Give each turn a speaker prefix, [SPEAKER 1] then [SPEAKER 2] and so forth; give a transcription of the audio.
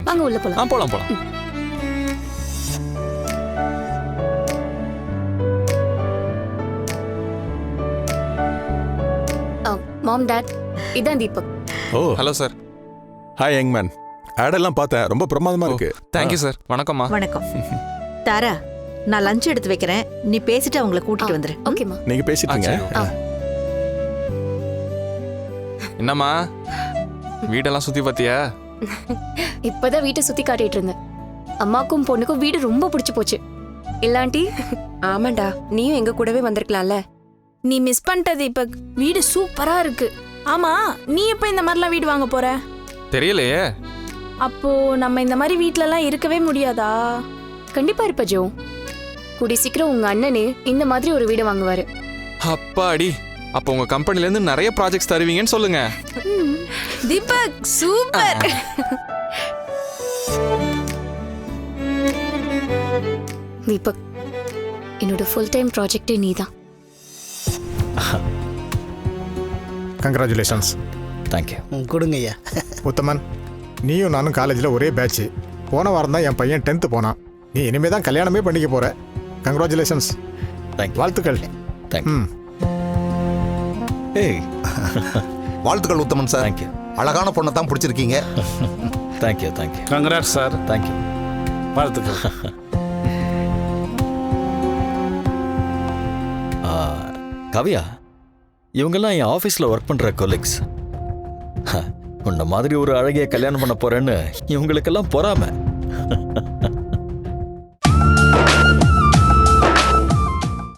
[SPEAKER 1] வாங்க உள்ள போலாம்.
[SPEAKER 2] போலாம் போலாம்.
[SPEAKER 1] மாம் டாட் இதான் Deepak.
[SPEAKER 3] Oh
[SPEAKER 2] hello sir.
[SPEAKER 3] Hi young man. ஆடெல்லாம் பார்த்தேன், ரொம்ப பிரமாதமா இருக்கு.
[SPEAKER 2] Thank you sir. வணக்கம்மா.
[SPEAKER 4] வணக்கம். தாரா, நான் லஞ்ச் எடுத்து வைக்கிறேன், நீ பேசிட்டு அவங்கள கூட்டிட்டு வந்துரு.
[SPEAKER 1] ஓகேம்மா.
[SPEAKER 3] நீங்க பேசிட்டீங்க.
[SPEAKER 2] என்னம்மா வீடெல்லாம் சுத்தி பார்த்தியா?
[SPEAKER 1] இப்பதான் வீட்டை சுத்தி காட்டிட்டு இருந்தேன். அம்மாக்கும் பொண்ணுக்கும் வீடு ரொம்ப பிடிச்சு போச்சு. இல்லாண்டி
[SPEAKER 5] ஆமாண்டா, நீயும் எங்க கூடவே வந்திருக்கலாம்ல.
[SPEAKER 6] நீ மிஸ் பண்ணிட்டது. இப்ப வீடு சூப்பரா இருக்கு. ஆமா, நீ எப்ப இந்த மாதிரிலாம் வீடு வாங்க போற?
[SPEAKER 2] தெரியலையே.
[SPEAKER 6] அப்போ நம்ம இந்த மாதிரி வீட்ல எல்லாம் இருக்கவே முடியாதா?
[SPEAKER 1] கண்டிப்பா இருப்ப ஜோ. கூடி சீக்கிரம் உங்க அண்ணனே இந்த மாதிரி ஒரு வீடு வாங்குவாரு.
[SPEAKER 2] அப்பாடி, அப்போ உங்க கம்பெனில இருந்து நிறைய ப்ராஜெக்ட்ஸ் தருவீங்கன்னு சொல்லுங்க.
[SPEAKER 6] தீபக் சூப்பர்.
[SPEAKER 1] தீபக், என்னோட ஃபுல் டைம் ப்ராஜெக்டே நீதான்.
[SPEAKER 7] கங்க்ராச்சுலேஷன்ஸ்.
[SPEAKER 8] தேங்க்யூ.
[SPEAKER 9] கொடுங்க ஐயா.
[SPEAKER 7] உத்தமன், நீயும் நானும் காலேஜில் ஒரே பேட்ச். போன வாரம் தான் என் பையன் 10th போனான். நீ இனிமே தான் கல்யாணமே பண்ணிக்க போற. கங்க்ராச்சுலேஷன்ஸ்.
[SPEAKER 8] தேங்க்யூ.
[SPEAKER 7] வாழ்த்துக்கள்.
[SPEAKER 8] தேங்க்யூ. ஏய்,
[SPEAKER 10] வாழ்த்துக்கள் உத்தமன் சார்.
[SPEAKER 8] தேங்க்யூ.
[SPEAKER 10] அழகான பொண்ணை தான் பிடிச்சிருக்கீங்க.
[SPEAKER 8] Thank you. Thank you.
[SPEAKER 9] Congrats sir.
[SPEAKER 8] Thank you.
[SPEAKER 9] வாழ்த்துக்கள்.
[SPEAKER 8] கவியா, இவங்கெல்லாம் என் ஆஃபீஸில் ஒர்க் பண்ணுற கொலீக்ஸ். உன்ன மாதிரி ஒரு அழகிய கல்யாணம் பண்ண போறேன்னு இவங்களுக்கெல்லாம் பொறாம.